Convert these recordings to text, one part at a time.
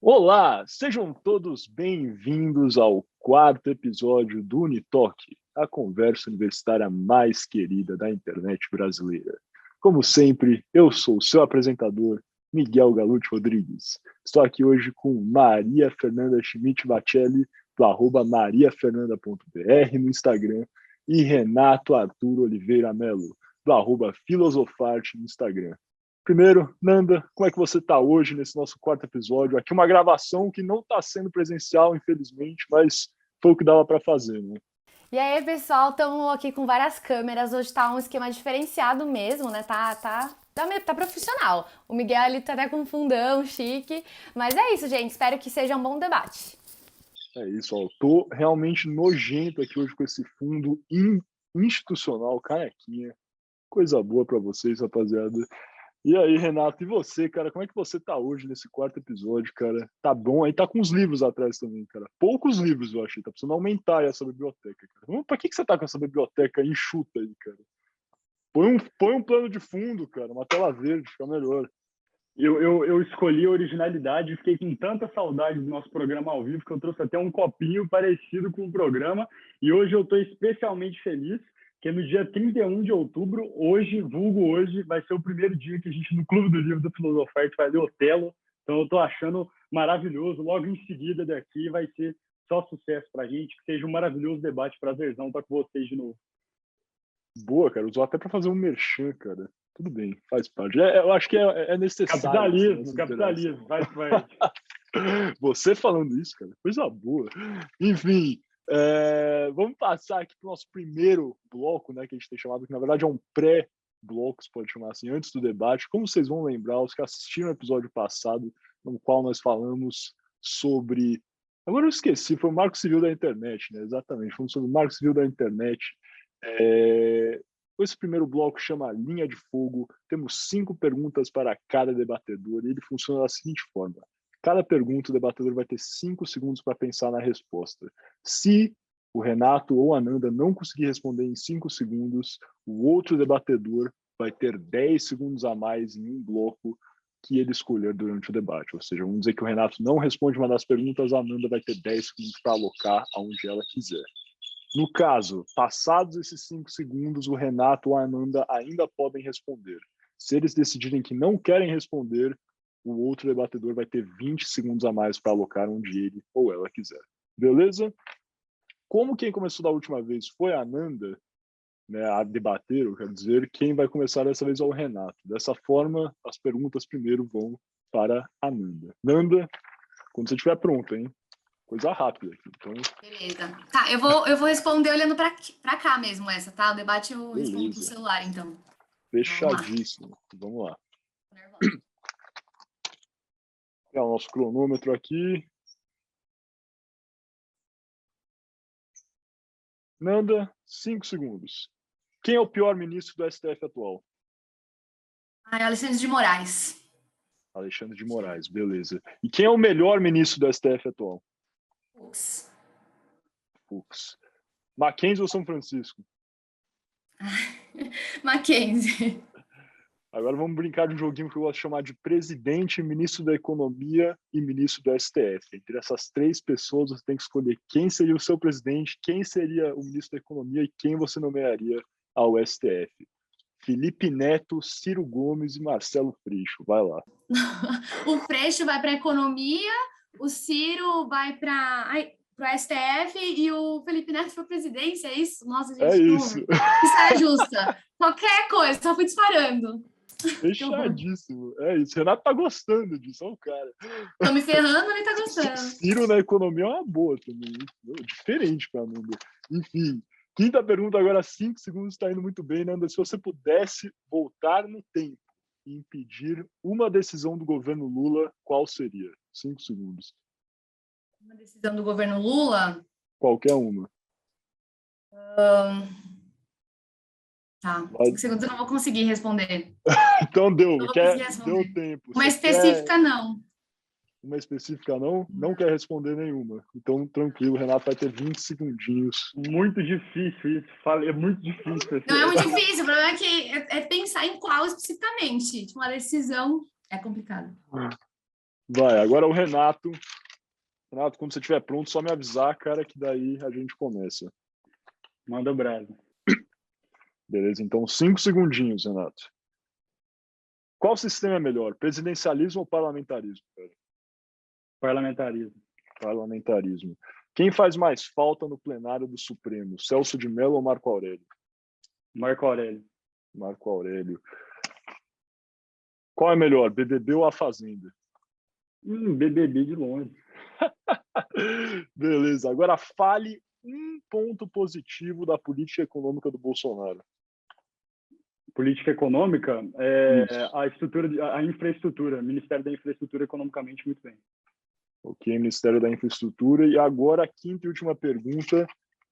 Olá, sejam todos bem-vindos ao quarto episódio do Unitalk, a conversa universitária mais querida da internet brasileira. Como sempre, eu sou o seu apresentador, Miguel Galute Rodrigues. Estou aqui hoje com Maria Fernanda Schmidt Bacelli, do @mariafernanda.br no Instagram, e Renato Arthur Oliveira Melo, do @filosofarte no Instagram. Primeiro, Nanda, como é que você está hoje nesse nosso quarto episódio? Aqui uma gravação que não está sendo presencial, infelizmente, mas foi o que dava para fazer, né? E aí, pessoal, estamos aqui com várias câmeras. Hoje tá um esquema diferenciado mesmo, né? Tá profissional. O Miguel ali tá até com um fundão chique. Mas é isso, gente. Espero que seja um bom debate. É isso, ó. Tô realmente nojento aqui hoje com esse fundo institucional, canequinha. Coisa boa para vocês, rapaziada. E aí, Renato, e você, cara? Como é que você tá hoje nesse quarto episódio, cara? Tá bom? Aí tá com os livros atrás também, cara. Poucos livros, eu achei. Tá precisando aumentar aí essa biblioteca, cara. Pra que você tá com essa biblioteca enxuta aí, cara? Põe um plano de fundo, cara. Uma tela verde, fica melhor. Eu escolhi a originalidade e fiquei com tanta saudade do nosso programa ao vivo que eu trouxe até um copinho parecido com o programa. E hoje eu estou especialmente feliz, que no dia 31 de outubro, vulgo hoje, vai ser o primeiro dia que a gente, no Clube do Livro do Filosofarte, vai ler Otelo. Então eu estou achando maravilhoso. Logo em seguida daqui vai ser só sucesso para a gente. Que seja um maravilhoso debate. Prazerzão estar com vocês de novo. Boa, cara. Usou até para fazer um merchan, cara. Tudo bem, faz parte. Eu acho que é necessário. Capitalismo, faz parte. Você falando isso, cara, coisa boa. Enfim, vamos passar aqui para o nosso primeiro bloco, né, que a gente tem chamado, que na verdade é um pré-bloco, se pode chamar assim, antes do debate. Como vocês vão lembrar, os que assistiram o episódio passado, no qual nós falamos sobre... Agora eu esqueci, foi o Marco Civil da Internet, né? Exatamente, falamos sobre o Marco Civil da Internet. Esse primeiro bloco chama Linha de Fogo. Temos 5 perguntas para cada debatedor e ele funciona da seguinte forma. Cada pergunta, o debatedor vai ter 5 segundos para pensar na resposta. Se o Renato ou a Nanda não conseguir responder em 5 segundos, o outro debatedor vai ter 10 segundos a mais em um bloco que ele escolher durante o debate. Ou seja, vamos dizer que o Renato não responde uma das perguntas, a Nanda vai ter 10 segundos para alocar aonde ela quiser. No caso, passados esses 5 segundos, o Renato ou a Nanda ainda podem responder. Se eles decidirem que não querem responder, o outro debatedor vai ter 20 segundos a mais para alocar onde ele ou ela quiser. Beleza? Como quem começou da última vez foi a Nanda, né, a debater, eu quero dizer, quem vai começar dessa vez é o Renato. Dessa forma, as perguntas primeiro vão para a Nanda. Nanda, quando você estiver pronto, hein? Coisa rápida aqui. Então... Beleza. Tá, eu vou responder olhando pra cá mesmo essa, tá? O debate eu respondo pro celular, então. Fechadíssimo. Vamos lá. É o nosso cronômetro aqui. Nanda, 5 segundos. Quem é o pior ministro do STF atual? Alexandre de Moraes. Alexandre de Moraes, beleza. E quem é o melhor ministro do STF atual? Fux. Mackenzie ou São Francisco? Mackenzie. Agora vamos brincar de um joguinho que eu gosto de chamar de presidente, ministro da Economia e ministro do STF. Entre essas 3 pessoas, você tem que escolher quem seria o seu presidente, quem seria o ministro da Economia e quem você nomearia ao STF. Felipe Neto, Ciro Gomes e Marcelo Freixo. Vai lá. O Freixo vai para a Economia, o Ciro vai para o STF e o Felipe Neto para a presidência, é isso? Nossa, gente, é isso. Isso é justa. Qualquer coisa, só fui disparando. Fechadíssimo. É isso. Renato tá gostando disso, olha o cara. Tô me ferrando, ele tá gostando. Ciro na economia é uma boa também. Diferente pra Nanda. Enfim, quinta pergunta agora, 5 segundos, tá indo muito bem, Nanda. Se você pudesse voltar no tempo e impedir uma decisão do governo Lula, qual seria? 5 segundos. Uma decisão do governo Lula? Qualquer uma. Tá, 5 segundos eu não vou conseguir responder. Então deu tempo. Uma específica, não. Uma específica, não? Não quer responder nenhuma. Então, tranquilo, o Renato vai ter 20 segundinhos. Muito difícil isso. É muito difícil. Não é muito difícil, o problema é que é pensar em qual especificamente. Tipo, uma decisão é complicado. Vai, agora o Renato. Renato, quando você estiver pronto, só me avisar, cara, que daí a gente começa. Manda o brasa. Beleza, então 5 segundinhos, Renato. Qual sistema é melhor, presidencialismo ou parlamentarismo, cara? Parlamentarismo. Parlamentarismo. Quem faz mais falta no plenário do Supremo, Celso de Mello ou Marco Aurélio? Marco Aurélio. Marco Aurélio. Qual é melhor, BBB ou A Fazenda? BBB de longe. Beleza, agora fale um ponto positivo da política econômica do Bolsonaro. Política econômica, a infraestrutura, Ministério da Infraestrutura economicamente muito bem. Ok, Ministério da Infraestrutura. E agora a quinta e última pergunta.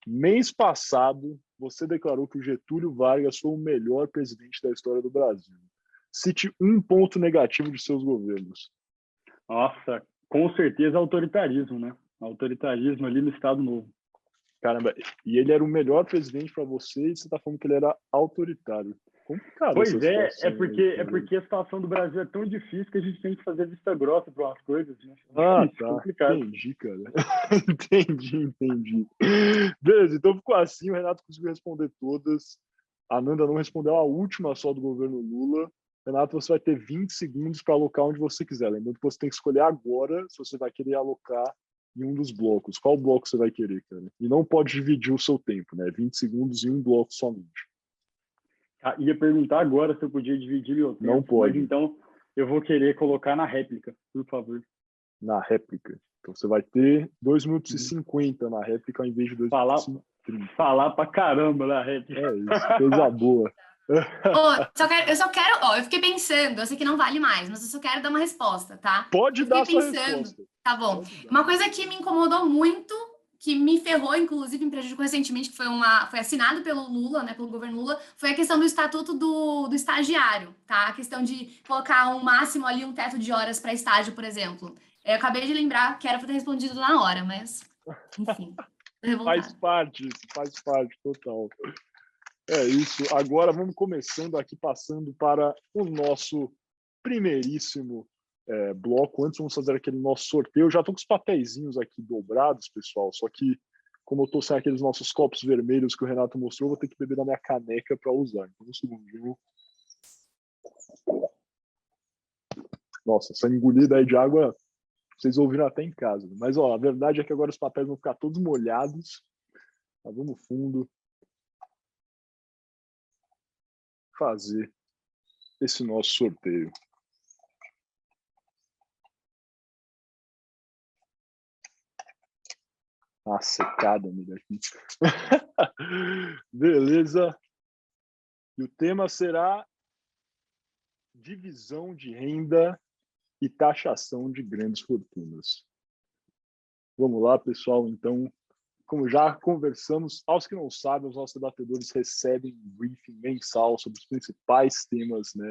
Mês passado, você declarou que o Getúlio Vargas foi o melhor presidente da história do Brasil. Cite um ponto negativo de seus governos. Nossa, com certeza autoritarismo, né? Autoritarismo ali no Estado Novo. Caramba, e ele era o melhor presidente para você e você está falando que ele era autoritário. Complicado. Pois essa é, situação é porque a situação do Brasil é tão difícil que a gente tem que fazer vista grossa para umas coisas, né? Tá. Complicado. Entendi, cara. Entendi. Beleza, então ficou assim, o Renato conseguiu responder todas. A Nanda não respondeu a última só do governo Lula. Renato, você vai ter 20 segundos para alocar onde você quiser. Lembrando que você tem que escolher agora se você vai querer alocar em um dos blocos. Qual bloco você vai querer, cara? E não pode dividir o seu tempo, né? 20 segundos em um bloco somente. Ia perguntar agora se eu podia dividir meu tempo. Não pode. Mas então eu vou querer colocar na réplica, por favor. Na réplica. Então você vai ter 2 minutos e 50 na réplica ao invés de 2 minutos e 30. Falar pra caramba na réplica. É isso, coisa boa. Eu fiquei pensando, eu sei que não vale mais, mas eu só quero dar uma resposta, tá? Pode dar a sua resposta. Tá bom. Uma coisa que me incomodou muito, que me ferrou, inclusive me prejudicou recentemente, que foi assinado pelo Lula, né, pelo governo Lula, foi a questão do estatuto do estagiário, tá? A questão de colocar um máximo ali, um teto de horas para estágio, por exemplo. Eu acabei de lembrar que era para ter respondido na hora, mas, enfim. Faz parte, total. É isso. Agora vamos começando aqui, passando para o nosso primeiríssimo bloco. Antes vamos fazer aquele nosso sorteio. Eu já estou com os papeizinhos aqui dobrados, pessoal, só que como eu estou sem aqueles nossos copos vermelhos que o Renato mostrou, vou ter que beber na minha caneca para usar. Então, um segundinho. Nossa, essa engolida aí de água, vocês ouviram até em casa. Mas, ó, a verdade é que agora os papéis vão ficar todos molhados. Tá, vamos no fundo. Fazer esse nosso sorteio. Uma secada, amiga, aqui. Beleza. E o tema será divisão de renda e taxação de grandes fortunas. Vamos lá, pessoal. Então, como já conversamos, aos que não sabem, os nossos debatedores recebem um briefing mensal sobre os principais temas, né,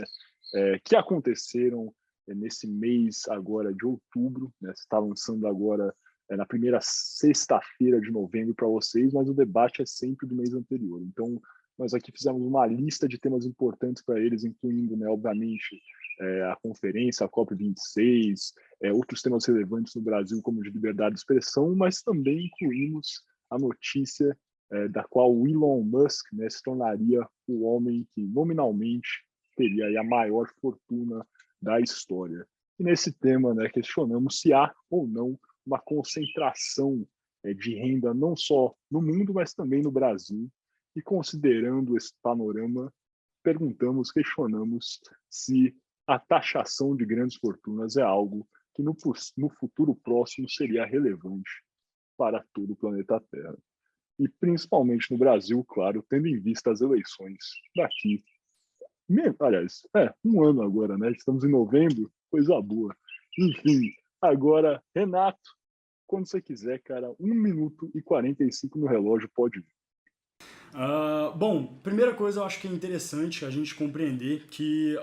que aconteceram nesse mês agora de outubro. Né, está lançando agora na primeira sexta-feira de novembro para vocês, mas o debate é sempre do mês anterior. Então, nós aqui fizemos uma lista de temas importantes para eles, incluindo, né, obviamente, a conferência, a COP26, outros temas relevantes no Brasil, como de liberdade de expressão, mas também incluímos a notícia da qual o Elon Musk, né, se tornaria o homem que nominalmente teria aí a maior fortuna da história. E nesse tema, né, questionamos se há ou não uma concentração de renda não só no mundo, mas também no Brasil. E considerando esse panorama, questionamos se a taxação de grandes fortunas é algo que no futuro próximo seria relevante para todo o planeta Terra. E principalmente no Brasil, claro, tendo em vista as eleições daqui. Aliás, um ano agora, né? Estamos em novembro, coisa boa. Enfim, agora, Renato, quando você quiser, cara, 1 minuto e 45 no relógio, pode ir. Bom, primeira coisa, eu acho que é interessante a gente compreender que,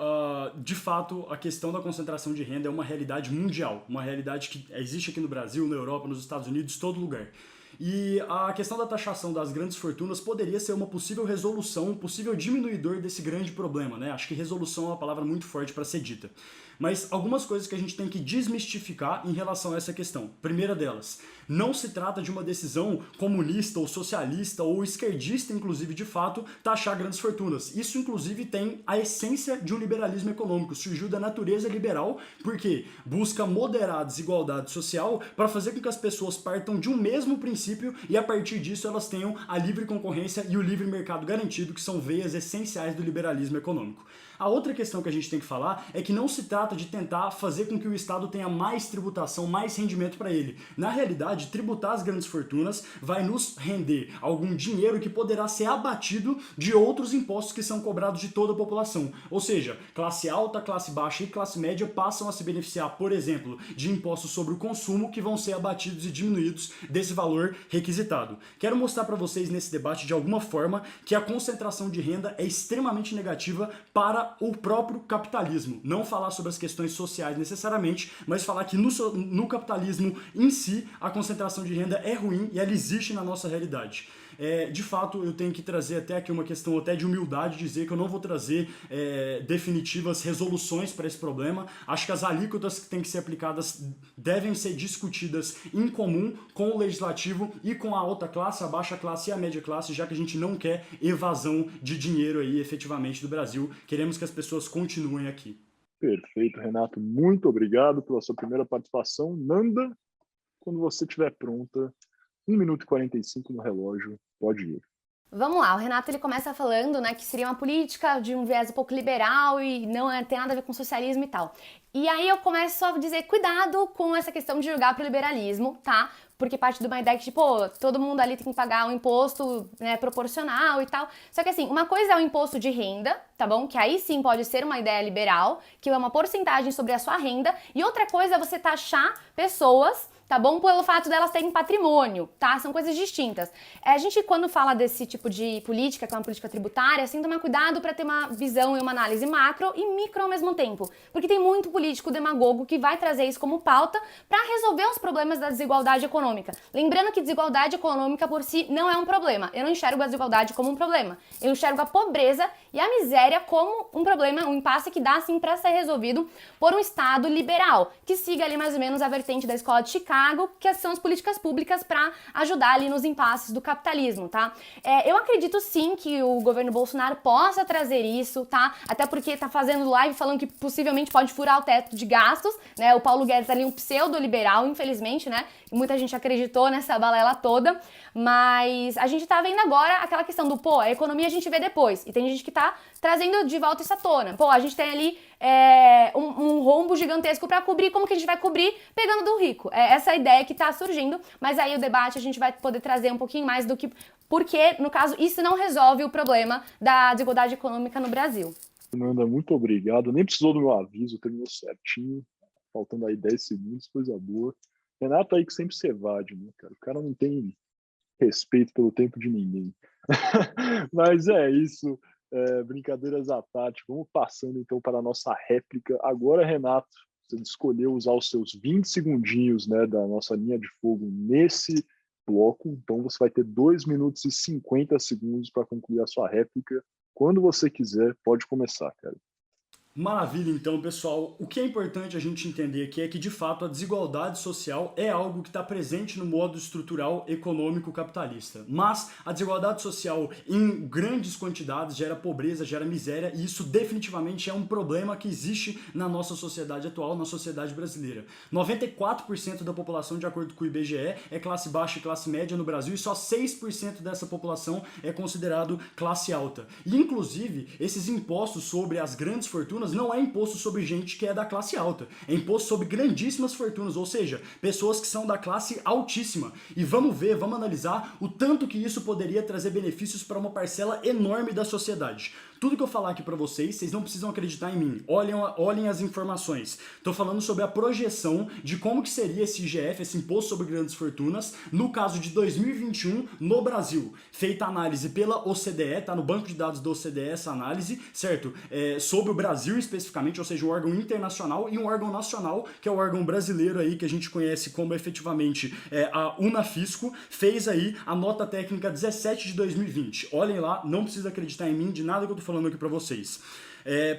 de fato, a questão da concentração de renda é uma realidade mundial, uma realidade que existe aqui no Brasil, na Europa, nos Estados Unidos, todo lugar. E a questão da taxação das grandes fortunas poderia ser uma possível resolução, um possível diminuidor desse grande problema, né? Acho que resolução é uma palavra muito forte para ser dita. Mas algumas coisas que a gente tem que desmistificar em relação a essa questão. Primeira delas, não se trata de uma decisão comunista ou socialista ou esquerdista, inclusive, de fato, taxar grandes fortunas. Isso, inclusive, tem a essência de um liberalismo econômico. Surgiu da natureza liberal, porque busca moderar a desigualdade social para fazer com que as pessoas partam de um mesmo princípio e, a partir disso, elas tenham a livre concorrência e o livre mercado garantido, que são veias essenciais do liberalismo econômico. A outra questão que a gente tem que falar é que não se trata de tentar fazer com que o Estado tenha mais tributação, mais rendimento para ele. Na realidade, tributar as grandes fortunas vai nos render algum dinheiro que poderá ser abatido de outros impostos que são cobrados de toda a população. Ou seja, classe alta, classe baixa e classe média passam a se beneficiar, por exemplo, de impostos sobre o consumo que vão ser abatidos e diminuídos desse valor requisitado. Quero mostrar para vocês nesse debate, de alguma forma, que a concentração de renda é extremamente negativa para o próprio capitalismo. Não falar sobre as questões sociais necessariamente, mas falar que no capitalismo em si, a concentração de renda é ruim e ela existe na nossa realidade. De fato, eu tenho que trazer até aqui uma questão até de humildade, dizer que eu não vou trazer definitivas resoluções para esse problema. Acho que as alíquotas que têm que ser aplicadas devem ser discutidas em comum com o legislativo e com a alta classe, a baixa classe e a média classe, já que a gente não quer evasão de dinheiro aí efetivamente do Brasil. Queremos que as pessoas continuem aqui. Perfeito, Renato. Muito obrigado pela sua primeira participação. Nanda, quando você estiver pronta, 1 minuto e 45 no relógio, pode ir. Vamos lá, o Renato ele começa falando, né, que seria uma política de um viés um pouco liberal e não tem nada a ver com socialismo e tal. E aí eu começo a dizer, cuidado com essa questão de jogar pro liberalismo, tá? Porque parte de uma ideia que, tipo, todo mundo ali tem que pagar um imposto, né, proporcional e tal. Só que assim, uma coisa é o imposto de renda, tá bom? Que aí sim pode ser uma ideia liberal, que é uma porcentagem sobre a sua renda. E outra coisa é você taxar pessoas, tá bom? Pelo fato delas terem patrimônio, tá? São coisas distintas. A gente, quando fala desse tipo de política, que é uma política tributária, assim, tomar cuidado para ter uma visão e uma análise macro e micro ao mesmo tempo. Porque tem muito político demagogo que vai trazer isso como pauta para resolver os problemas da desigualdade econômica. Lembrando que desigualdade econômica por si não é um problema. Eu não enxergo a desigualdade como um problema. Eu enxergo a pobreza e a miséria como um problema, um impasse que dá, sim, para ser resolvido por um Estado liberal, que siga ali mais ou menos a vertente da escola de Chicago, que são as políticas públicas para ajudar ali nos impasses do capitalismo, tá? Eu acredito sim que o governo Bolsonaro possa trazer isso, tá? Até porque tá fazendo live falando que possivelmente pode furar o teto de gastos, né? O Paulo Guedes ali um pseudo-liberal, infelizmente, né? E muita gente acreditou nessa balela toda, mas a gente tá vendo agora aquela questão do, a economia a gente vê depois, e tem gente que tá trazendo de volta isso à tona. A gente tem ali um rombo gigantesco para cobrir, como que a gente vai cobrir pegando do rico? Essa ideia que tá surgindo, mas aí o debate a gente vai poder trazer um pouquinho mais do que, porque, no caso, isso não resolve o problema da desigualdade econômica no Brasil. Fernanda, muito obrigado. Nem precisou do meu aviso, terminou certinho, faltando aí 10 segundos, coisa boa. Renato aí que sempre se evade, né, cara? O cara não tem respeito pelo tempo de ninguém. Mas é isso. Brincadeiras à parte. Vamos passando então para a nossa réplica. Agora, Renato, você escolheu usar os seus 20 segundinhos, né, da nossa linha de fogo nesse bloco. Então você vai ter 2 minutos e 50 segundos para concluir a sua réplica. Quando você quiser, pode começar, cara. Maravilha, então, pessoal. O que é importante a gente entender aqui é que, de fato, a desigualdade social é algo que está presente no modo estrutural econômico capitalista. Mas a desigualdade social em grandes quantidades gera pobreza, gera miséria, e isso definitivamente é um problema que existe na nossa sociedade atual, na sociedade brasileira. 94% da população, de acordo com o IBGE, é classe baixa e classe média no Brasil, e só 6% dessa população é considerado classe alta. E, inclusive, esses impostos sobre as grandes fortunas não é imposto sobre gente que é da classe alta, é imposto sobre grandíssimas fortunas, ou seja, pessoas que são da classe altíssima. E vamos analisar o tanto que isso poderia trazer benefícios para uma parcela enorme da sociedade. Tudo que eu falar aqui para vocês não precisam acreditar em mim. Olhem as informações. Estou falando sobre a projeção de como que seria esse IGF, esse Imposto sobre Grandes Fortunas, no caso de 2021 no Brasil. Feita a análise pela OCDE, tá no banco de dados da OCDE essa análise, certo? Sobre o Brasil especificamente, ou seja, um órgão internacional e um órgão nacional, que é o órgão brasileiro aí, que a gente conhece como efetivamente a Unafisco, fez aí a nota técnica 17 de 2020. Olhem lá, não precisa acreditar em mim, de nada que eu tô falando aqui para vocês.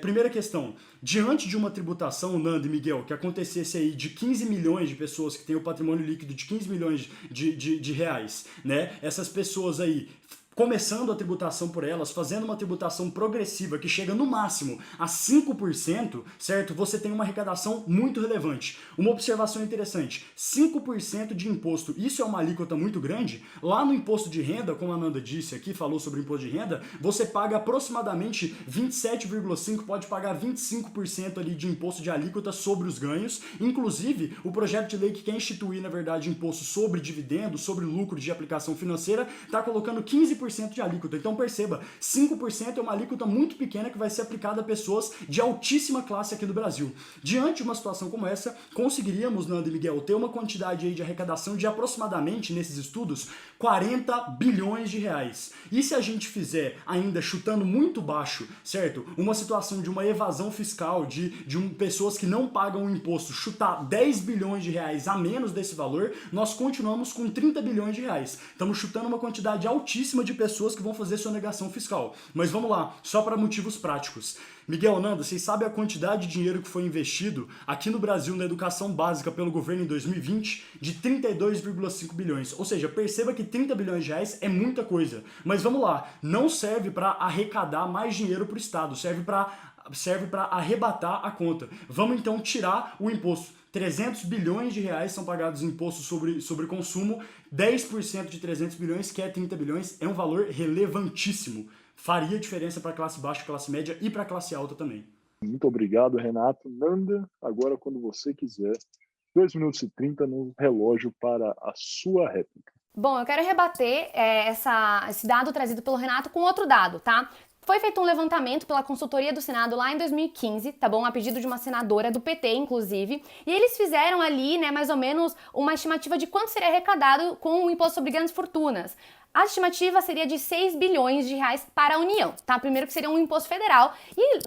Primeira questão, diante de uma tributação, Nando e Miguel, que acontecesse aí de 15 milhões de pessoas que têm o patrimônio líquido de 15 milhões de reais, né? Essas pessoas aí começando a tributação por elas, fazendo uma tributação progressiva que chega no máximo a 5%, certo? Você tem uma arrecadação muito relevante. Uma observação interessante, 5% de imposto, isso é uma alíquota muito grande. Lá no imposto de renda, como a Nanda disse aqui, falou sobre o imposto de renda, você paga aproximadamente 27,5%, pode pagar 25% ali de imposto de alíquota sobre os ganhos. Inclusive, o projeto de lei que quer instituir, na verdade, imposto sobre dividendos, sobre lucro de aplicação financeira, está colocando 15% de alíquota. Então perceba, 5% é uma alíquota muito pequena que vai ser aplicada a pessoas de altíssima classe aqui do Brasil. Diante de uma situação como essa, conseguiríamos, Nando e Miguel, ter uma quantidade aí de arrecadação de aproximadamente, nesses estudos, 40 bilhões de reais. E se a gente fizer, ainda chutando muito baixo, certo? Uma situação de uma evasão fiscal, de pessoas que não pagam o imposto, chutar 10 bilhões de reais a menos desse valor, nós continuamos com 30 bilhões de reais. Estamos chutando uma quantidade altíssima de pessoas que vão fazer sonegação fiscal. Mas vamos lá, só para motivos práticos. Miguel, Nando, vocês sabem a quantidade de dinheiro que foi investido aqui no Brasil na educação básica pelo governo em 2020? De 32,5 bilhões. Ou seja, perceba que 30 bilhões de reais é muita coisa. Mas vamos lá, não serve para arrecadar mais dinheiro para o Estado, serve para arrebatar a conta. Vamos então tirar o imposto. 300 bilhões de reais são pagados em imposto sobre consumo, 10% de 300 bilhões, que é 30 bilhões, é um valor relevantíssimo. Faria diferença para a classe baixa, classe média e para a classe alta também. Muito obrigado, Renato. Nanda, agora quando você quiser, 2 minutos e 30 no relógio para a sua réplica. Bom, eu quero rebater esse dado trazido pelo Renato com outro dado, tá? Foi feito um levantamento pela consultoria do Senado lá em 2015, tá bom? A pedido de uma senadora do PT, inclusive. E eles fizeram ali, né, mais ou menos uma estimativa de quanto seria arrecadado com o imposto sobre grandes fortunas. A estimativa seria de 6 bilhões de reais para a União, tá? Primeiro que seria um imposto federal. E,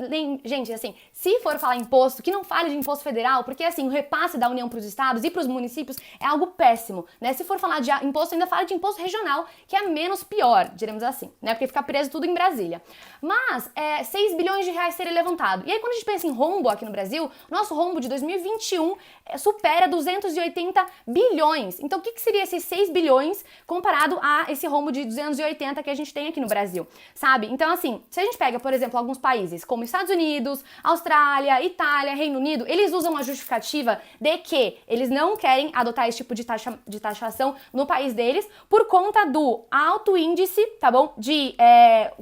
gente, assim, se for falar imposto, que não fale de imposto federal, porque, assim, o repasse da União para os estados e para os municípios é algo péssimo, né? Se for falar de imposto, ainda fala de imposto regional, que é menos pior, diremos assim, né? Porque fica preso tudo em Brasília. Mas, 6 bilhões de reais seria levantado. E aí, quando a gente pensa em rombo aqui no Brasil, nosso rombo de 2021 supera 280 bilhões. Então, o que seria esses 6 bilhões comparado a esse rombo de 280 que a gente tem aqui no Brasil, sabe? Então, assim, se a gente pega, por exemplo, alguns países como Estados Unidos, Austrália, Itália, Reino Unido, eles usam a justificativa de que eles não querem adotar esse tipo de taxação no país deles por conta do alto índice, tá bom? De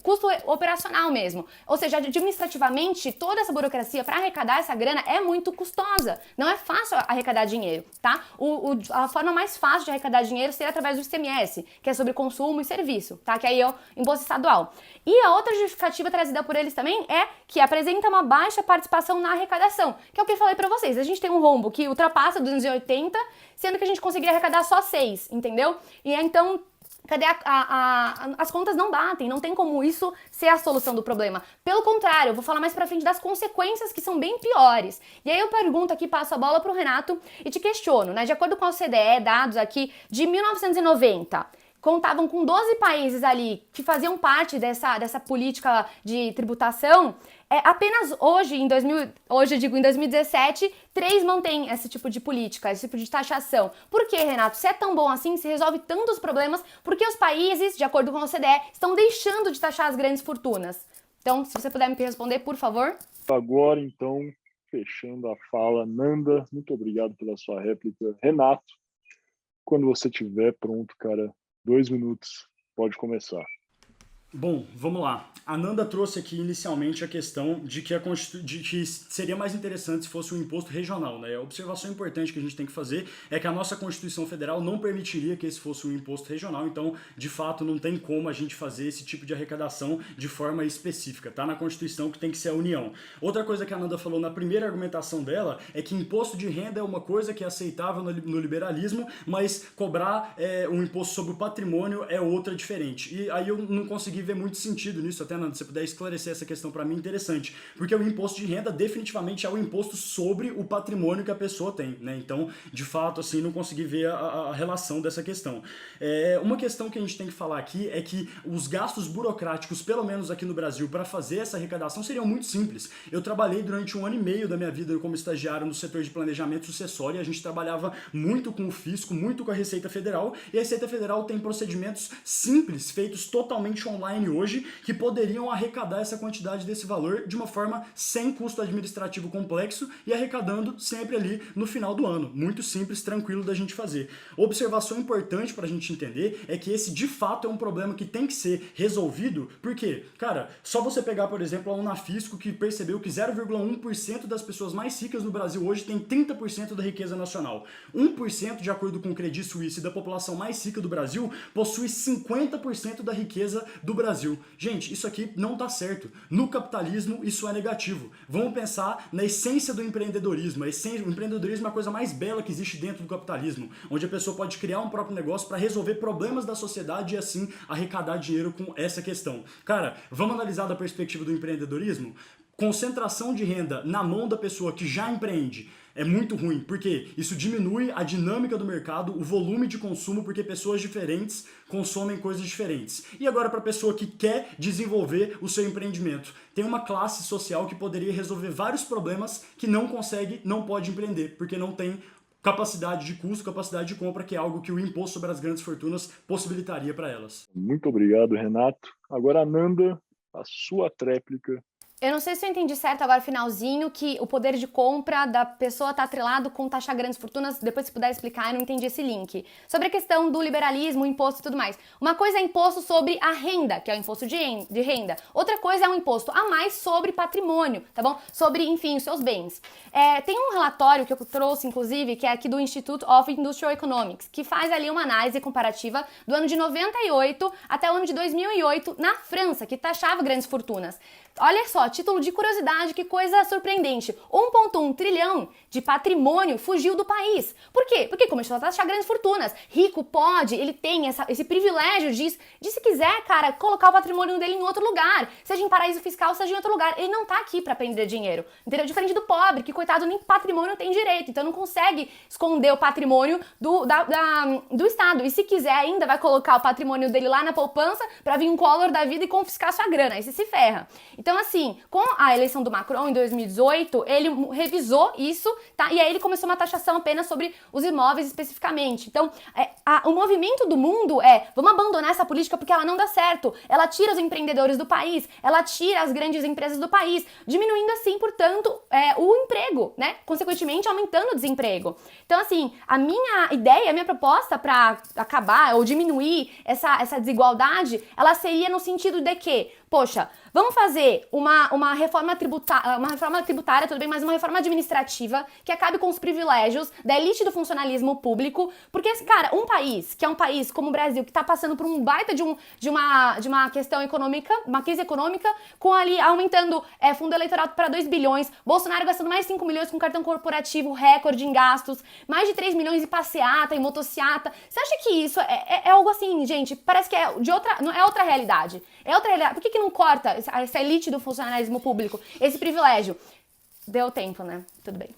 custo operacional mesmo. Ou seja, administrativamente, toda essa burocracia para arrecadar essa grana é muito custosa. Não é fácil arrecadar dinheiro, tá? A forma mais fácil de arrecadar dinheiro seria através do ICMS, que é sobre consumo e serviço, tá? Que aí é o imposto estadual. E a outra justificativa trazida por eles também é que apresenta uma baixa participação na arrecadação, que é o que eu falei pra vocês. A gente tem um rombo que ultrapassa 280, sendo que a gente conseguiria arrecadar só 6, entendeu? E então, cadê as contas não batem, não tem como isso ser a solução do problema. Pelo contrário, eu vou falar mais pra frente das consequências que são bem piores. E aí eu pergunto aqui, passo a bola pro Renato e te questiono, né? De acordo com a OCDE, dados aqui de 1990, contavam com 12 países ali que faziam parte dessa política de tributação. Apenas hoje, em 2017, 3 mantêm esse tipo de política, esse tipo de taxação. Por que, Renato? Se é tão bom assim, se resolve tantos problemas, por que os países, de acordo com a OCDE, estão deixando de taxar as grandes fortunas? Então, se você puder me responder, por favor. Agora, então, fechando a fala, Nanda, muito obrigado pela sua réplica. Renato, quando você estiver pronto, cara, 2 minutos, pode começar. Bom, vamos lá. A Nanda trouxe aqui inicialmente a questão de que, de que seria mais interessante se fosse um imposto regional, né? A observação importante que a gente tem que fazer é que a nossa Constituição Federal não permitiria que esse fosse um imposto regional, então, de fato, não tem como a gente fazer esse tipo de arrecadação de forma específica, tá? Na Constituição que tem que ser a União. Outra coisa que a Nanda falou na primeira argumentação dela é que imposto de renda é uma coisa que é aceitável no liberalismo, mas cobrar um imposto sobre o patrimônio é outra diferente. E aí eu não consegui ver muito sentido nisso, até Nando, se você puder esclarecer essa questão para mim, interessante, porque o imposto de renda definitivamente é o imposto sobre o patrimônio que a pessoa tem, né? Então, de fato, assim, não consegui ver a relação dessa questão. Uma questão que a gente tem que falar aqui é que os gastos burocráticos, pelo menos aqui no Brasil, para fazer essa arrecadação seriam muito simples. Eu trabalhei durante 1 ano e meio da minha vida como estagiário no setor de planejamento sucessório, e a gente trabalhava muito com o fisco, muito com a Receita Federal, e a Receita Federal tem procedimentos simples, feitos totalmente online hoje, que poderiam arrecadar essa quantidade desse valor de uma forma sem custo administrativo complexo e arrecadando sempre ali no final do ano. Muito simples, tranquilo da gente fazer. Observação importante para a gente entender é que esse de fato é um problema que tem que ser resolvido, porque, cara, só você pegar, por exemplo, a Unafisco, que percebeu que 0,1% das pessoas mais ricas no Brasil hoje tem 30% da riqueza nacional. 1%, de acordo com o Credit Suisse, da população mais rica do Brasil possui 50% da riqueza do Brasil. Gente, isso aqui não tá certo. No capitalismo, isso é negativo. Vamos pensar na essência do empreendedorismo. O empreendedorismo é a coisa mais bela que existe dentro do capitalismo, onde a pessoa pode criar um próprio negócio para resolver problemas da sociedade e assim arrecadar dinheiro com essa questão. Cara, vamos analisar da perspectiva do empreendedorismo? Concentração de renda na mão da pessoa que já empreende é muito ruim, porque isso diminui a dinâmica do mercado, o volume de consumo, porque pessoas diferentes consomem coisas diferentes. E agora, para a pessoa que quer desenvolver o seu empreendimento, tem uma classe social que poderia resolver vários problemas que não consegue, não pode empreender, porque não tem capacidade de custo, capacidade de compra, que é algo que o imposto sobre as grandes fortunas possibilitaria para elas. Muito obrigado, Renato. Agora, Nanda, a sua tréplica. Eu não sei se eu entendi certo agora, finalzinho, que o poder de compra da pessoa está atrelado com taxar grandes fortunas. Depois, se puder explicar, eu não entendi esse link. Sobre a questão do liberalismo, imposto e tudo mais. Uma coisa é imposto sobre a renda, que é o imposto de renda. Outra coisa é um imposto a mais sobre patrimônio, tá bom? Sobre, enfim, os seus bens. Tem um relatório que eu trouxe, inclusive, que é aqui do Institute of Industrial Economics, que faz ali uma análise comparativa do ano de 98 até o ano de 2008 na França, que taxava grandes fortunas. Olha só, título de curiosidade, que coisa surpreendente. 1,1 trilhão de patrimônio fugiu do país. Por quê? Porque começou a taxar grandes fortunas. Rico pode, ele tem esse privilégio de se quiser, cara, colocar o patrimônio dele em outro lugar. Seja em paraíso fiscal, seja em outro lugar. Ele não tá aqui pra prender dinheiro. Entendeu? Diferente do pobre, que coitado nem patrimônio tem direito. Então não consegue esconder o patrimônio do Estado. E se quiser ainda, vai colocar o patrimônio dele lá na poupança pra vir um Collor da vida e confiscar sua grana. Aí você se ferra. Então, assim, com a eleição do Macron em 2018, ele revisou isso, tá? E aí ele começou uma taxação apenas sobre os imóveis especificamente. Então, o movimento do mundo vamos abandonar essa política porque ela não dá certo. Ela tira os empreendedores do país, ela tira as grandes empresas do país, diminuindo assim, portanto, o emprego, né? Consequentemente, aumentando o desemprego. Então, assim, a minha ideia, a minha proposta para acabar ou diminuir essa desigualdade, ela seria no sentido de que, poxa, vamos fazer uma reforma tributária, tudo bem, mas uma reforma administrativa que acabe com os privilégios da elite do funcionalismo público, porque, cara, um país, que é um país como o Brasil, que tá passando por um baita de uma questão econômica, uma crise econômica, com ali aumentando fundo eleitoral para 2 bilhões, Bolsonaro gastando mais 5 milhões com cartão corporativo, recorde em gastos, mais de 3 milhões em passeata, em motociata. Você acha que isso é algo assim, gente, parece que não é outra realidade. É outra realidade. Por que não corta essa elite do funcionalismo público, esse privilégio? Deu tempo, né? Tudo bem.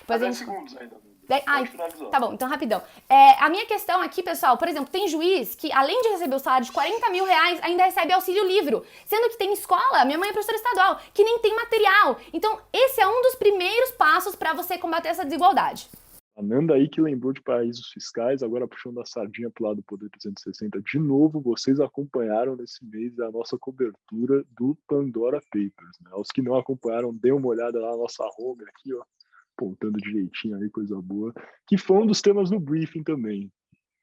Depois 10 segundos ainda. Tá bom, então rapidão. A minha questão aqui, pessoal, por exemplo, tem juiz que, além de receber o salário de 40 mil reais, ainda recebe auxílio livro. Sendo que tem escola, minha mãe é professora estadual, que nem tem material. Então, esse é um dos primeiros passos para você combater essa desigualdade. A Nanda aí que lembrou de paraísos fiscais, agora puxando a sardinha pro lado do Poder 360 de novo, vocês acompanharam nesse mês a nossa cobertura do Pandora Papers, né? Os que não acompanharam, dêem uma olhada lá na nossa home aqui, ó, apontando direitinho aí, coisa boa, que foi um dos temas do briefing também.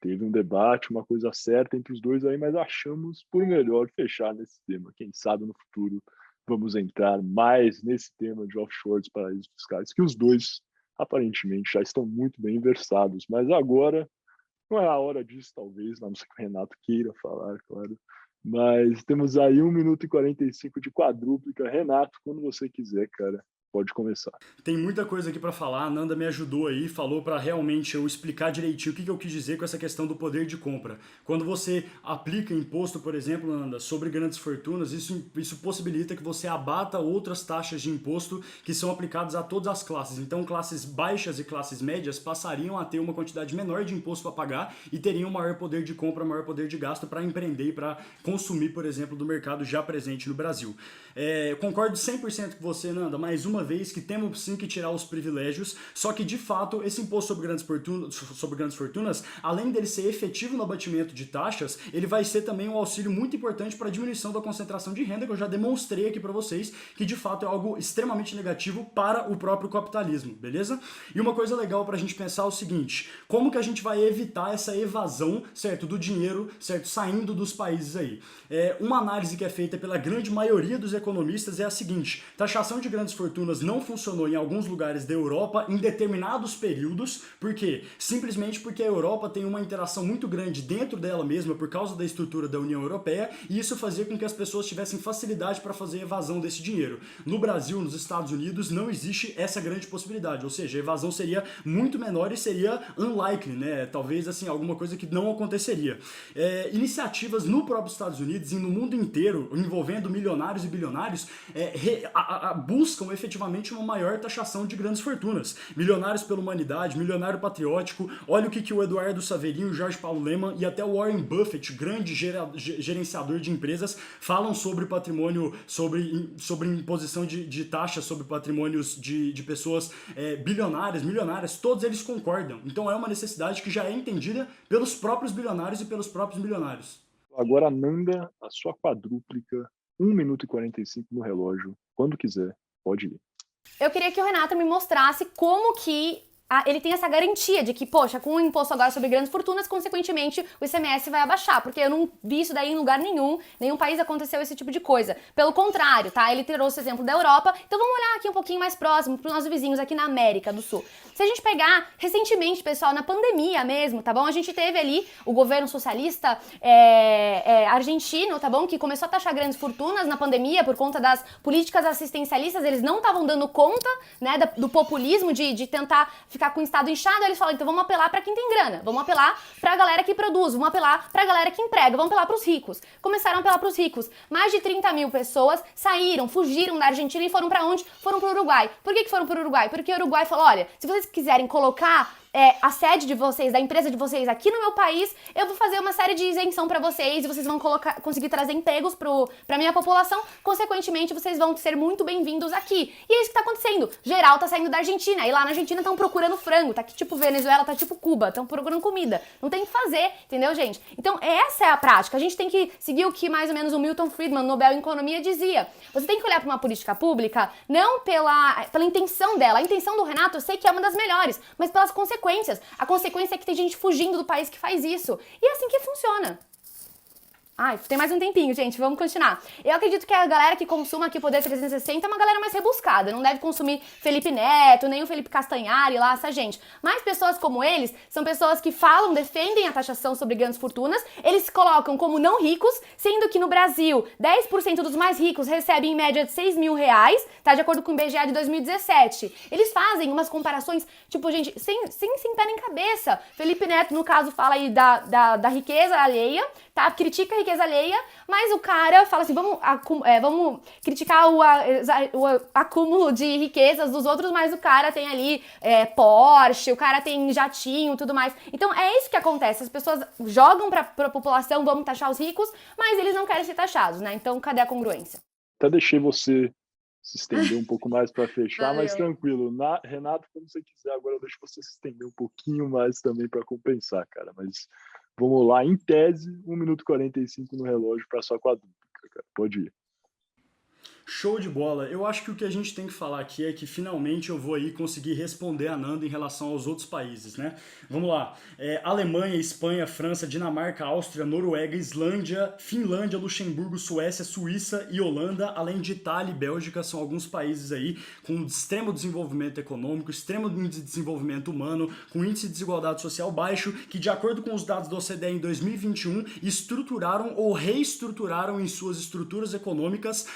Teve um debate, uma coisa certa entre os dois aí, mas achamos por melhor fechar nesse tema. Quem sabe no futuro vamos entrar mais nesse tema de offshores, paraísos fiscais, que os dois aparentemente já estão muito bem versados. Mas agora não é a hora disso, talvez, a não ser que o Renato queira falar, claro. Mas temos aí 1 minuto e 45 de quadrúplica. Renato, quando você quiser, cara, pode começar. Tem muita coisa aqui para falar, a Nanda me ajudou aí, falou para realmente eu explicar direitinho o que eu quis dizer com essa questão do poder de compra. Quando você aplica imposto, por exemplo, Nanda, sobre grandes fortunas, isso possibilita que você abata outras taxas de imposto que são aplicadas a todas as classes. Então, classes baixas e classes médias passariam a ter uma quantidade menor de imposto para pagar e teriam maior poder de compra, maior poder de gasto para empreender e para consumir, por exemplo, do mercado já presente no Brasil. Concordo 100% com você, Nanda, mais uma vez que temos sim que tirar os privilégios, só que de fato esse imposto sobre grandes fortunas, além dele ser efetivo no abatimento de taxas, ele vai ser também um auxílio muito importante para a diminuição da concentração de renda, que eu já demonstrei aqui para vocês, que de fato é algo extremamente negativo para o próprio capitalismo, beleza? E uma coisa legal para a gente pensar é o seguinte, como que a gente vai evitar essa evasão, certo, do dinheiro, certo, saindo dos países aí? Uma análise que é feita pela grande maioria dos economistas é a seguinte: taxação de grandes fortunas não funcionou em alguns lugares da Europa em determinados períodos. Por quê? Simplesmente porque a Europa tem uma interação muito grande dentro dela mesma por causa da estrutura da União Europeia e isso fazia com que as pessoas tivessem facilidade para fazer evasão desse dinheiro. No Brasil, nos Estados Unidos, não existe essa grande possibilidade, ou seja, a evasão seria muito menor e seria unlikely, né? Talvez assim, alguma coisa que não aconteceria. Iniciativas no próprio Estados Unidos e no mundo inteiro envolvendo milionários e bilionários buscam efetivamente uma maior taxação de grandes fortunas. Milionários pela Humanidade, Milionário Patriótico, olha o que o Eduardo Saverin, o Jorge Paulo Lemann e até o Warren Buffett, grande gerenciador de empresas, falam sobre patrimônio, sobre imposição de taxas sobre patrimônios de pessoas bilionárias, milionárias, todos eles concordam. Então é uma necessidade que já é entendida pelos próprios bilionários e pelos próprios milionários. Agora, Nanda, a sua quadrúplica, 1 minuto e 45 no relógio. Quando quiser, pode ir. Eu queria que o Renato me mostrasse como que ele tem essa garantia de que, poxa, com o imposto agora sobre grandes fortunas, consequentemente o ICMS vai abaixar, porque eu não vi isso daí em lugar nenhum país aconteceu esse tipo de coisa. Pelo contrário, tá? Ele trouxe o exemplo da Europa, então vamos olhar aqui um pouquinho mais próximo para os nossos vizinhos aqui na América do Sul. Se a gente pegar recentemente, pessoal, na pandemia mesmo, tá bom? A gente teve ali o governo socialista argentino, tá bom? Que começou a taxar grandes fortunas na pandemia por conta das políticas assistencialistas, eles não estavam dando conta, né, do populismo, de tentar ficar com o estado inchado, eles falam, então vamos apelar pra quem tem grana, vamos apelar pra galera que produz, vamos apelar pra galera que emprega, vamos apelar pros ricos. Começaram a apelar pros ricos. Mais de 30 mil pessoas saíram, fugiram da Argentina e foram pra onde? Foram pro Uruguai. Por que foram pro Uruguai? Porque o Uruguai falou, olha, se vocês quiserem colocar a sede de vocês, da empresa de vocês aqui no meu país, eu vou fazer uma série de isenção pra vocês e vocês vão conseguir trazer empregos pra minha população, consequentemente vocês vão ser muito bem-vindos aqui. E é isso que tá acontecendo. Geral tá saindo da Argentina, e lá na Argentina estão procurando frango, tá tipo Venezuela, tá tipo Cuba, estão procurando comida. Não tem o que fazer, entendeu, gente? Então essa é a prática. A gente tem que seguir o que mais ou menos o Milton Friedman, Nobel em Economia, dizia. Você tem que olhar pra uma política pública não pela intenção dela. A intenção do Renato eu sei que é uma das melhores, mas pelas consequências. A consequência é que tem gente fugindo do país que faz isso. E é assim que funciona. Ai, tem mais um tempinho, gente, vamos continuar. Eu acredito que a galera que consuma aqui o Poder 360 é uma galera mais rebuscada, não deve consumir Felipe Neto, nem o Felipe Castanhari lá, essa gente. Mas pessoas como eles são pessoas que falam, defendem a taxação sobre grandes fortunas, eles se colocam como não ricos, sendo que no Brasil 10% dos mais ricos recebem em média de 6 mil reais, tá? De acordo com o IBGE de 2017. Eles fazem umas comparações, tipo, gente, sem pé nem cabeça. Felipe Neto, no caso, fala aí da riqueza alheia, tá? Critica a riqueza alheia, mas o cara fala assim, vamos criticar o acúmulo de riquezas dos outros, mas o cara tem ali Porsche, o cara tem jatinho, tudo mais. Então é isso que acontece, as pessoas jogam pra população, vamos taxar os ricos, mas eles não querem ser taxados, né? Então cadê a congruência? Até deixei você se estender um pouco mais para fechar, Valeu. mas tranquilo. Renato, como você quiser, agora eu deixo você se estender um pouquinho mais também para compensar, cara, mas vamos lá, em tese, 1 minuto e 45 no relógio para sua quadrúplica, cara. Pode ir. Show de bola. Eu acho que o que a gente tem que falar aqui é que finalmente eu vou aí conseguir responder a Nanda em relação aos outros países, né? Vamos lá. Alemanha, Espanha, França, Dinamarca, Áustria, Noruega, Islândia, Finlândia, Luxemburgo, Suécia, Suíça e Holanda, além de Itália e Bélgica, são alguns países aí com extremo desenvolvimento econômico, extremo índice de desenvolvimento humano, com índice de desigualdade social baixo, que de acordo com os dados da OCDE em 2021, estruturaram ou reestruturaram em suas estruturas econômicas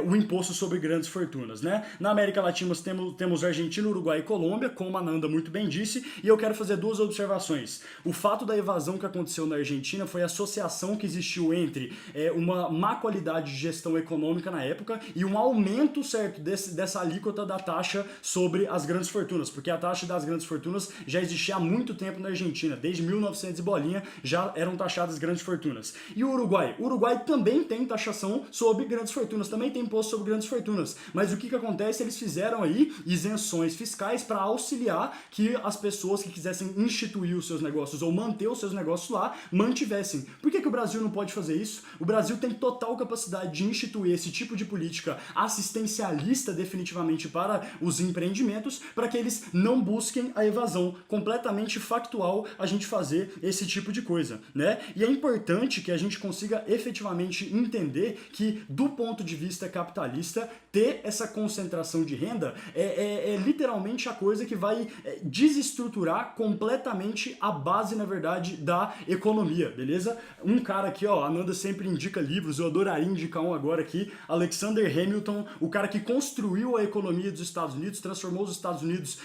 o imposto sobre grandes fortunas, né? Na América Latina temos Argentina, Uruguai e Colômbia, como a Nanda muito bem disse, e eu quero fazer duas observações. O fato da evasão que aconteceu na Argentina foi a associação que existiu entre uma má qualidade de gestão econômica na época e um aumento, certo, dessa alíquota da taxa sobre as grandes fortunas, porque a taxa das grandes fortunas já existia há muito tempo na Argentina, desde 1900 e bolinha já eram taxadas grandes fortunas. E o Uruguai? O Uruguai também tem taxação sobre grandes fortunas, também tem imposto sobre grandes fortunas, mas o que acontece? Eles fizeram aí isenções fiscais para auxiliar que as pessoas que quisessem instituir os seus negócios ou manter os seus negócios lá, mantivessem. Por que o Brasil não pode fazer isso? O Brasil tem total capacidade de instituir esse tipo de política assistencialista definitivamente para os empreendimentos, para que eles não busquem a evasão. Completamente factual a gente fazer esse tipo de coisa, né? E é importante que a gente consiga efetivamente entender que, do ponto de vista capitalista, ter essa concentração de renda é literalmente a coisa que vai desestruturar completamente a base, na verdade, da economia, beleza? Um cara aqui, ó, a Nanda sempre indica livros, eu adoraria indicar um agora aqui, Alexander Hamilton, o cara que construiu a economia dos Estados Unidos, transformou os Estados Unidos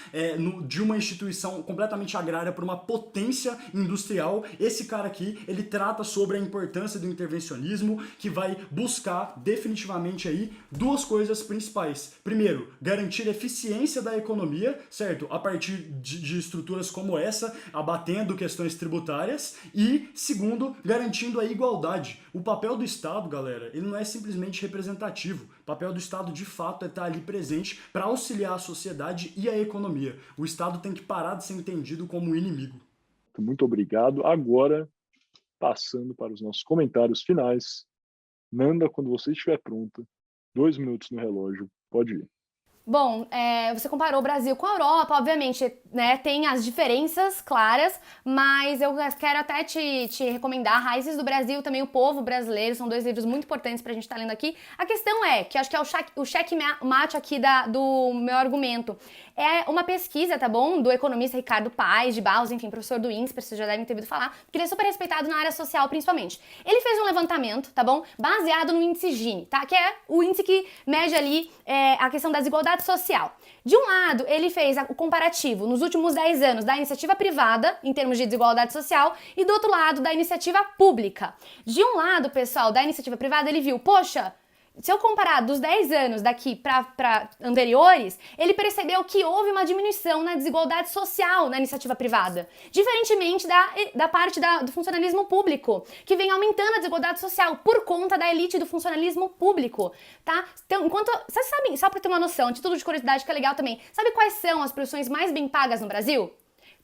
de uma instituição completamente agrária para uma potência industrial. Esse cara aqui, ele trata sobre a importância do intervencionismo, que vai buscar definitivamente aí duas coisas principais. Primeiro, garantir a eficiência da economia, certo? A partir de estruturas como essa, abatendo questões tributárias. E, segundo, garantindo a igualdade. O papel do Estado, galera, ele não é simplesmente representativo. O papel do Estado, de fato, é estar ali presente para auxiliar a sociedade e a economia. O Estado tem que parar de ser entendido como inimigo. Muito obrigado. Agora, passando para os nossos comentários finais. Nanda, quando você estiver pronta, 2 minutos no relógio, pode ir. Bom, você comparou o Brasil com a Europa, obviamente, né, tem as diferenças claras, mas eu quero até te recomendar Raízes do Brasil, também O Povo Brasileiro, são 2 livros muito importantes pra gente estar lendo aqui. A questão é, que acho que é o checkmate aqui do meu argumento, é uma pesquisa, tá bom, do economista Ricardo Paes de Barros, enfim, professor do INSPER, vocês já devem ter ouvido falar, que ele é super respeitado na área social, principalmente. Ele fez um levantamento, tá bom, baseado no índice Gini, tá, que é o índice que mede ali a questão da desigualdade social. De um lado, ele fez o comparativo nos últimos 10 anos da iniciativa privada, em termos de desigualdade social, e do outro lado, da iniciativa pública. De um lado, pessoal, da iniciativa privada, ele viu, poxa, se eu comparar dos 10 anos daqui para anteriores, ele percebeu que houve uma diminuição na desigualdade social na iniciativa privada, diferentemente da parte do funcionalismo público, que vem aumentando a desigualdade social por conta da elite do funcionalismo público, tá? Então, vocês sabem, só para ter uma noção, de tudo de curiosidade que é legal também, sabe quais são as profissões mais bem pagas no Brasil?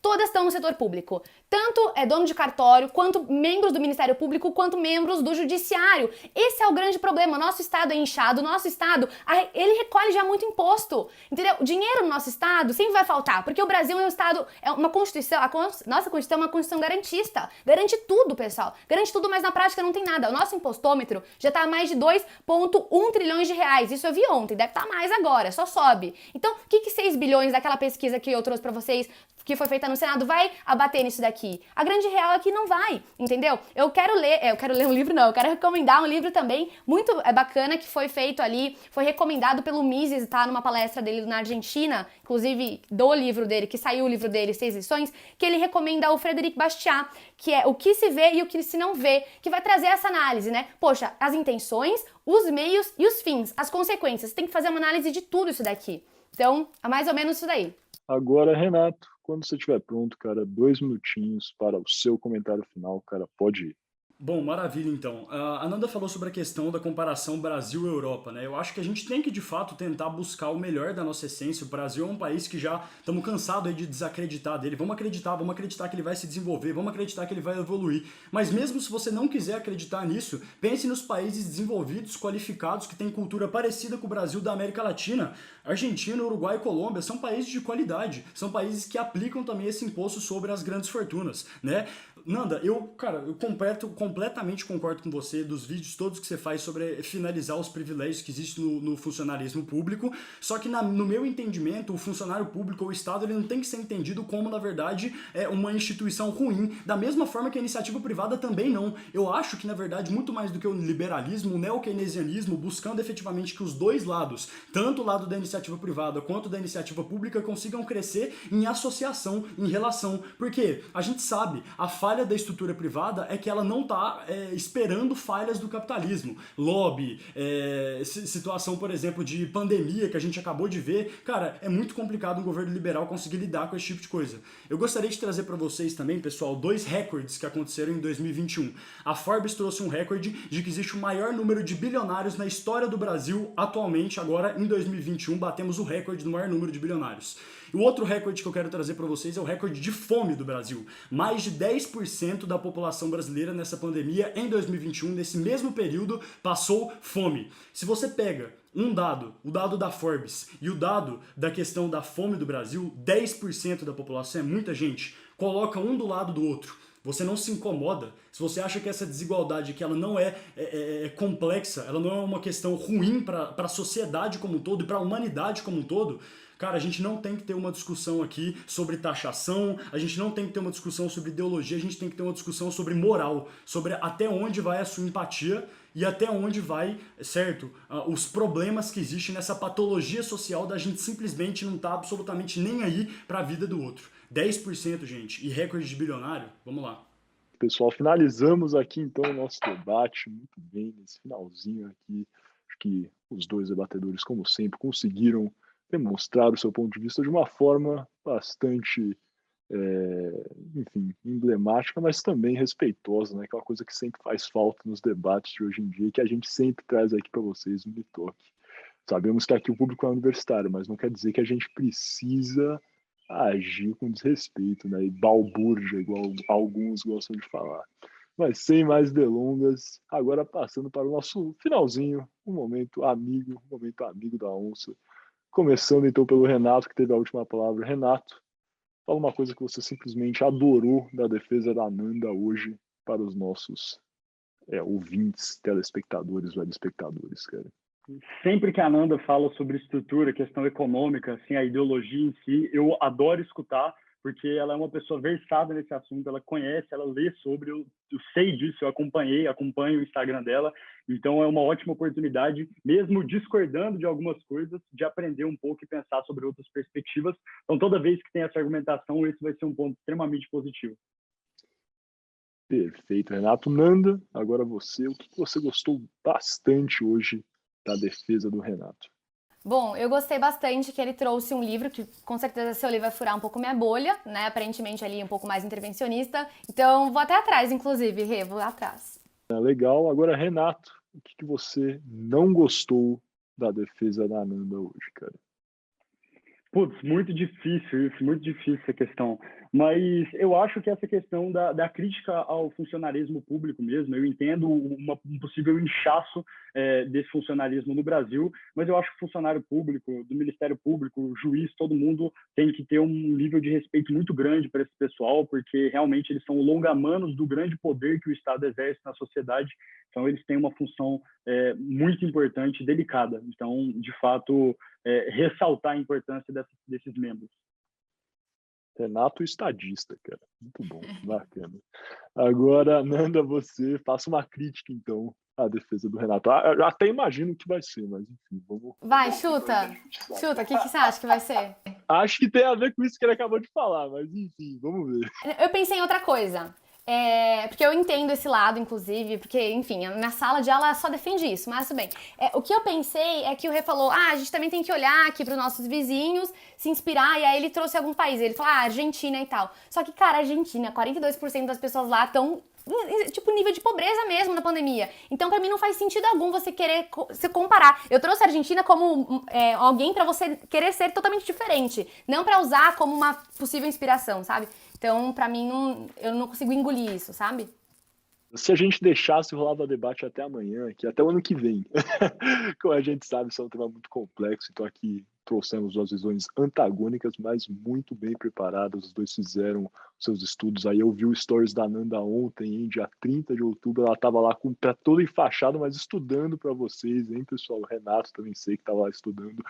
Todas estão no setor público. Tanto dono de cartório, quanto membros do Ministério Público, quanto membros do Judiciário. Esse é o grande problema. O nosso Estado é inchado, o nosso Estado, ele recolhe já muito imposto. Entendeu? Dinheiro no nosso Estado sempre vai faltar, porque o Brasil é um Estado, é uma Constituição, nossa Constituição é uma Constituição garantista. Garante tudo, pessoal. Garante tudo, mas na prática não tem nada. O nosso impostômetro já está a mais de 2,1 trilhões de reais. Isso eu vi ontem, deve estar mais agora, só sobe. Então, o que 6 bilhões daquela pesquisa que eu trouxe para vocês, que foi feita no Senado, vai abater nisso daqui? A grande real é que não vai, entendeu? Eu quero ler um livro, não, eu quero recomendar um livro também muito bacana que foi feito ali, foi recomendado pelo Mises, tá? Numa palestra dele na Argentina, inclusive do livro dele, que saiu o livro dele, 6 lições, que ele recomenda o Frederic Bastiat, que é o que se vê e o que se não vê, que vai trazer essa análise, né? Poxa, as intenções, os meios e os fins, as consequências. Tem que fazer uma análise de tudo isso daqui. Então, é mais ou menos isso daí. Agora, Renato, quando você estiver pronto, cara, 2 minutinhos para o seu comentário final, cara, pode ir. Bom, maravilha então. A Nanda falou sobre a questão da comparação Brasil-Europa, né? Eu acho que a gente tem que, de fato, tentar buscar o melhor da nossa essência. O Brasil é um país que já estamos cansados aí de desacreditar dele. Vamos acreditar que ele vai se desenvolver, vamos acreditar que ele vai evoluir. Mas mesmo se você não quiser acreditar nisso, pense nos países desenvolvidos, qualificados, que têm cultura parecida com o Brasil da América Latina. Argentina, Uruguai e Colômbia são países de qualidade, são países que aplicam também esse imposto sobre as grandes fortunas, né? Nanda, eu completamente concordo com você dos vídeos todos que você faz sobre finalizar os privilégios que existem no funcionarismo público, só que no meu entendimento, o funcionário público ou o Estado ele não tem que ser entendido como, na verdade, uma instituição ruim, da mesma forma que a iniciativa privada também não. Eu acho que, na verdade, muito mais do que o liberalismo, o neo-keynesianismo, buscando efetivamente que os dois lados, tanto o lado da iniciativa privada quanto da iniciativa pública, consigam crescer em associação, em relação, porque a gente sabe, a falha da estrutura privada é que ela não está esperando falhas do capitalismo. Lobby, situação, por exemplo, de pandemia que a gente acabou de ver. Cara, é muito complicado um governo liberal conseguir lidar com esse tipo de coisa. Eu gostaria de trazer para vocês também, pessoal, 2 recordes que aconteceram em 2021. A Forbes trouxe um recorde de que existe o maior número de bilionários na história do Brasil atualmente. Agora, em 2021, batemos o recorde do maior número de bilionários. E o outro recorde que eu quero trazer para vocês é o recorde de fome do Brasil. Mais de 10% da população brasileira nessa pandemia, em 2021, nesse mesmo período, passou fome. Se você pega um dado, o dado da Forbes, e o dado da questão da fome do Brasil, 10% da população é muita gente, coloca um do lado do outro. Você não se incomoda. Se você acha que essa desigualdade que ela não é complexa, ela não é uma questão ruim para a sociedade como um todo e para a humanidade como um todo, cara, a gente não tem que ter uma discussão aqui sobre taxação, a gente não tem que ter uma discussão sobre ideologia, a gente tem que ter uma discussão sobre moral, sobre até onde vai a sua empatia e até onde vai, certo, os problemas que existem nessa patologia social da gente simplesmente não estar absolutamente nem aí para a vida do outro. 10%, gente, e recorde de bilionário, vamos lá. Pessoal, finalizamos aqui então o nosso debate, muito bem, nesse finalzinho aqui. Acho que os dois debatedores, como sempre, conseguiram demonstrar o seu ponto de vista de uma forma bastante, enfim, emblemática, mas também respeitosa, né? Aquela coisa que sempre faz falta nos debates de hoje em dia, que a gente sempre traz aqui para vocês no Bitalk. Sabemos que aqui o público é universitário, mas não quer dizer que a gente precisa agir com desrespeito, né? E balbúrdia, igual alguns gostam de falar. Mas sem mais delongas, agora passando para o nosso finalzinho, um momento amigo da onça. Começando então pelo Renato, que teve a última palavra. Renato, fala uma coisa que você simplesmente adorou da defesa da Nanda hoje para os nossos ouvintes, telespectadores, telespectadores, cara. Sempre que a Nanda fala sobre estrutura, questão econômica, assim, a ideologia em si, eu adoro escutar, porque ela é uma pessoa versada nesse assunto, ela conhece, ela lê sobre, eu sei disso, eu acompanho o Instagram dela, então é uma ótima oportunidade, mesmo discordando de algumas coisas, de aprender um pouco e pensar sobre outras perspectivas. Então, toda vez que tem essa argumentação, esse vai ser um ponto extremamente positivo. Perfeito, Renato. Nanda, agora você, o que você gostou bastante hoje da defesa do Renato? Bom, eu gostei bastante que ele trouxe um livro que com certeza seu livro vai furar um pouco minha bolha, né? Aparentemente ali um pouco mais intervencionista. Então vou até atrás, inclusive, Rê, vou atrás. Legal. Agora, Renato, o que você não gostou da defesa da Nanda hoje, cara? Putz, muito difícil essa questão. Mas eu acho que essa questão da crítica ao funcionarismo público mesmo, eu entendo um possível inchaço desse funcionarismo no Brasil, mas eu acho que o funcionário público, do Ministério Público, o juiz, todo mundo tem que ter um nível de respeito muito grande para esse pessoal, porque realmente eles são longa-manos do grande poder que o Estado exerce na sociedade, então eles têm uma função muito importante e delicada. Então, de fato, ressaltar a importância desses membros. Renato estadista, cara. Muito bom, bacana. Agora, Nanda, você faça uma crítica, então, à defesa do Renato. Eu até imagino que vai ser, mas enfim, vamos... Vai, chuta. Chuta, o que você acha que vai ser? Acho que tem a ver com isso que ele acabou de falar, mas enfim, vamos ver. Eu pensei em outra coisa. Porque eu entendo esse lado, inclusive, porque, enfim, na sala de aula só defende isso, mas tudo bem. O que eu pensei é que o Rê falou, a gente também tem que olhar aqui para os nossos vizinhos, se inspirar, e aí ele trouxe alguns países, ele falou, Argentina e tal. Só que, cara, Argentina, 42% das pessoas lá estão tipo, nível de pobreza mesmo na pandemia. Então, pra mim, não faz sentido algum você querer se comparar. Eu trouxe a Argentina como alguém pra você querer ser totalmente diferente, não pra usar como uma possível inspiração, sabe? Então, pra mim, eu não consigo engolir isso, sabe? Se a gente deixasse, rolava debate até amanhã, que até o ano que vem. Como a gente sabe, isso é um tema muito complexo, então aqui trouxemos duas visões antagônicas, mas muito bem preparadas. Os dois fizeram seus estudos. Aí eu vi o stories da Nanda ontem, hein, dia 30 de outubro, ela estava lá com o pé todo enfaixado, mas estudando para vocês, hein, pessoal? O Renato também sei que estava lá estudando.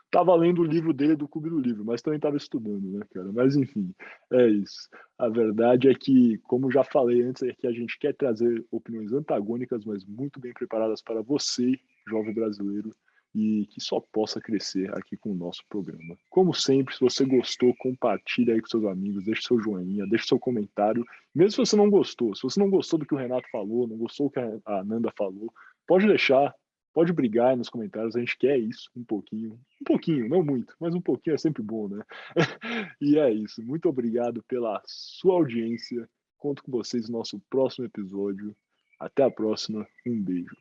Tava lendo o livro dele do Clube do Livro, mas também tava estudando, né, cara? Mas enfim, é isso. A verdade é que, como já falei antes, é que a gente quer trazer opiniões antagônicas, mas muito bem preparadas para você, jovem brasileiro, e que só possa crescer aqui com o nosso programa. Como sempre, se você gostou, compartilha aí com seus amigos, deixe seu joinha, deixe seu comentário. Mesmo se você não gostou, se você não gostou do que o Renato falou, não gostou do que a Nanda falou, pode deixar. Pode brigar aí nos comentários, a gente quer isso, um pouquinho, não muito, mas um pouquinho é sempre bom, né? E é isso, muito obrigado pela sua audiência, conto com vocês no nosso próximo episódio, até a próxima, um beijo.